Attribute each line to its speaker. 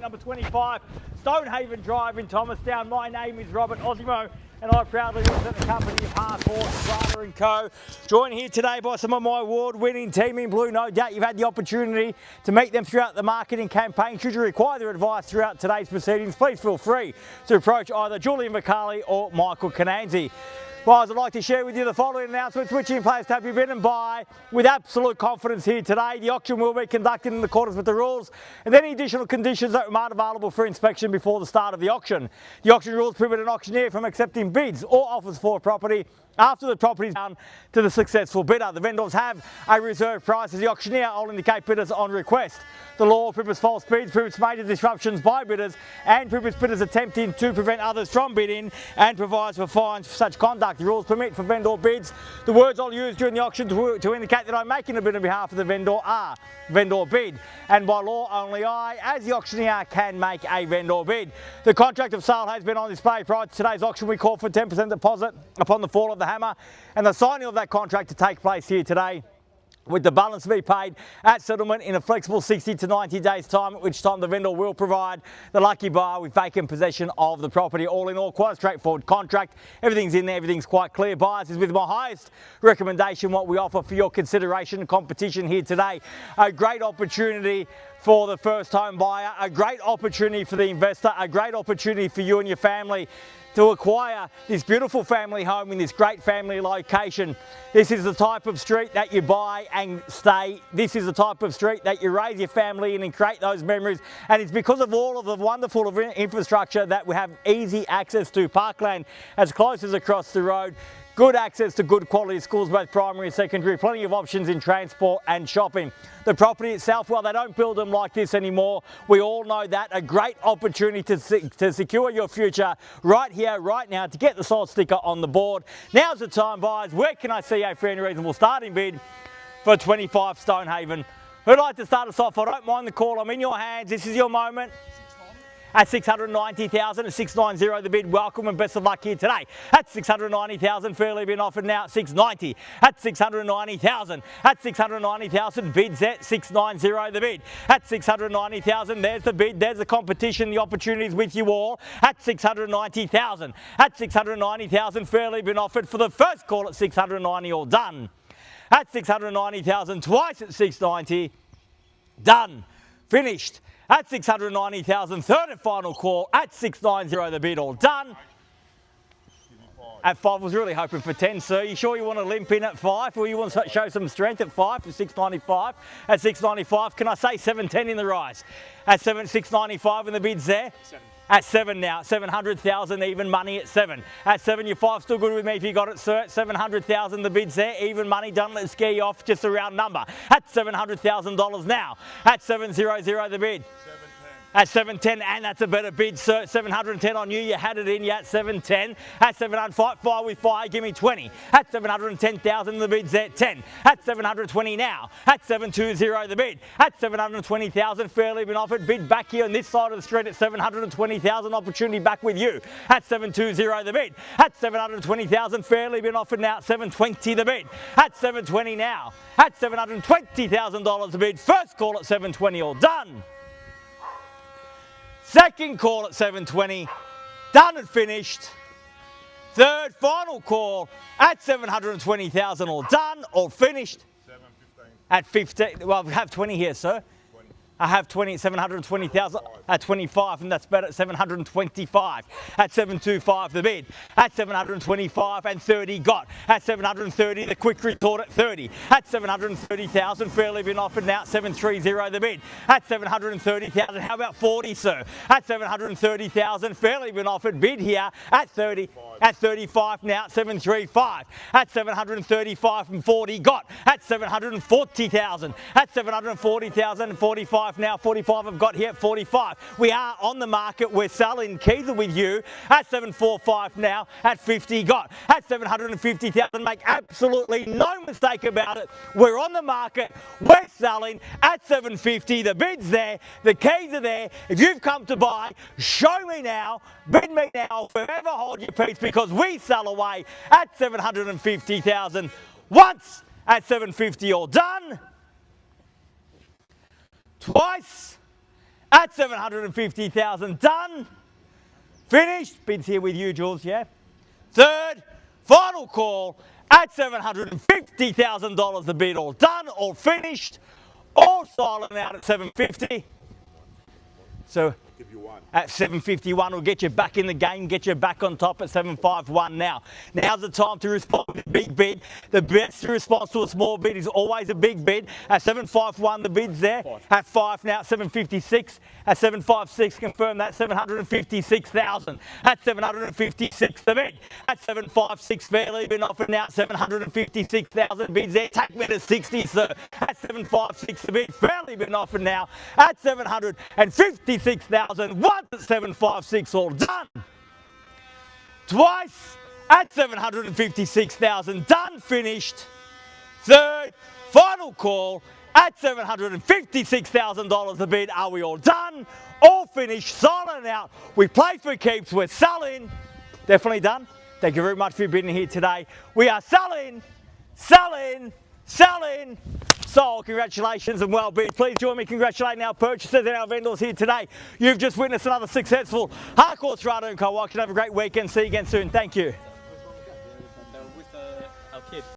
Speaker 1: number 25, Stonehaven Drive in Thomastown. My name is Robert Ozzimo, and I proudly represent the company of Harcourts, Rata and Co. Joined here today by some of my award-winning team in blue. No doubt you've had the opportunity to meet them throughout the marketing campaign. Should you require their advice throughout today's proceedings, please feel free to approach either Julian Vocale or Michael Cananzi. Well, I'd like to share with you the following announcements, which in place to be written by with absolute confidence here today. The auction will be conducted in accordance with the rules and any additional conditions that are available for inspection before the start of the auction. The auction rules prohibit an auctioneer from accepting bids or offers for a property after the property is down to the successful bidder. The vendors have a reserve price as the auctioneer will indicate bidders on request. The law prohibits false bids, prohibits major disruptions by bidders and prohibits bidders attempting to prevent others from bidding and provides for fines for such conduct. The rules permit for vendor bids. The words I'll use during the auction to indicate that I'm making a bid on behalf of the vendor are vendor bid, and by law only I, as the auctioneer, can make a vendor bid. The contract of sale has been on display prior to today's auction. We call for 10% deposit upon the fall of the hammer and the signing of that contract to take place here today, with the balance to be paid at settlement in a flexible 60 to 90 days time, at which time the vendor will provide the lucky buyer with vacant possession of the property. All in all, quite a straightforward contract. Everything's in there, everything's quite clear. Buyers is with my highest recommendation what we offer for your consideration and competition here today. A great opportunity for the first home buyer, a great opportunity for the investor, a great opportunity for you and your family to acquire this beautiful family home in this great family location. This is the type of street that you buy and stay. This is the type of street that you raise your family in and create those memories. And it's because of all of the wonderful infrastructure that we have easy access to parkland as close as across the road. Good access to good quality schools, both primary and secondary, plenty of options in transport and shopping. The property itself, well, they don't build them like this anymore. We all know that. A great opportunity to secure your future right here, right now, to get the sold sticker on the board. Now's the time, buyers. Where can I see a fair and reasonable starting bid for 25 Stonehaven? Who'd like to start us off? I don't mind the call. I'm in your hands. This is your moment. At 690,000 at 690 the bid. Welcome and best of luck here today. At 690,000, fairly been offered now at 690. At 690,000. At 690,000, bids at 690 the bid. At 690,000, there's the bid, there's the competition, the opportunities with you all. At 690,000. At 690,000, fairly been offered for the first call at 690, all done. At 690,000, twice at 690, done. Finished. At 690,000, third and final call at 690 the bid, all done. At 5, I was really hoping for 10, sir. You sure you want to limp in at 5, or you want to show some strength at 5 for 695? At 695, can I say 710 in the rise? At 695 and the bid's there? 7. At 7 now, 700,000 even money at 7. At 7, your 5 still good with me if you got it, sir. 700,000 the bid's there, even money, don't let it scare you off, just a round number. At $700,000 now. At 700 the bid. 710. At 710, and that's a better bid, sir. 710 on you, you had it in, you at 710. At 705, fire with fire, give me 20. At 710,000, the bid's at 10. At 720 now. At 720 the bid. At 720,000, fairly been offered. Bid back here on this side of the street at 720,000, opportunity back with you. At 720 the bid. At 720,000, fairly been offered now at 720 the bid. At 720 now. At $720,000 the bid. First call at 720, all done. Second call at 720, done and finished. Third, final call at 720,000, all done, all finished.
Speaker 2: 715.
Speaker 1: At 15, well, I have 20 here, sir.
Speaker 2: 20.
Speaker 1: I have 20, 720,000 at 25, and that's better at 725. At 725 the bid. At 725 and 30 got. At 730 the quick retort at 30. At 730,000 fairly been offered now at 730 the bid. At 730,000, how about 40, sir? At 730,000 fairly been offered bid here at 30. At 35 now at 735. At 735 and 40 got. At 740,000. At 740,000 and 45 now. 45 I've got here at 45. We are on the market. We're selling. Keys are with you. At 745 now. At 50 got. At 750,000. Make absolutely no mistake about it. We're on the market. We're selling at 750. The bid's there. The keys are there. If you've come to buy, show me now. Bid me now. Forever hold your peace, because we sell away at 750,000. Once at 750, all done. Twice at 750,000. Done. Finished. Bids here with you, Jules, yeah? Third, final call at $750,000. The bid all done, all finished, all silent out at 750. So
Speaker 2: Give you one.
Speaker 1: at 751 will get you back in the game, get you back on top at 751 now. Now's the time to respond to a big bid. The best response to a small bid is always a big bid. At 751 the bid's there. At 5 now at 756. At 756 confirm that 756,000. At 756 the bid. At 756 fairly been offered now at 756,000 bids there. Take me to 60 sir. At 756 the bid fairly been offered now at 756,000. Once at 756 all done. Twice at 756,000 done, finished. Third, final call at $756,000 the bid. Are we all done? All finished, silent out. We play for keeps, we're selling. Definitely done. Thank you very much for being here today. We are selling, selling, selling. So congratulations and well bid. Please join me congratulating our purchasers and our vendors here today. You've just witnessed another successful Harcourts, Rata & Co auction. Have a great weekend. See you again soon. Thank you.
Speaker 3: With our kid.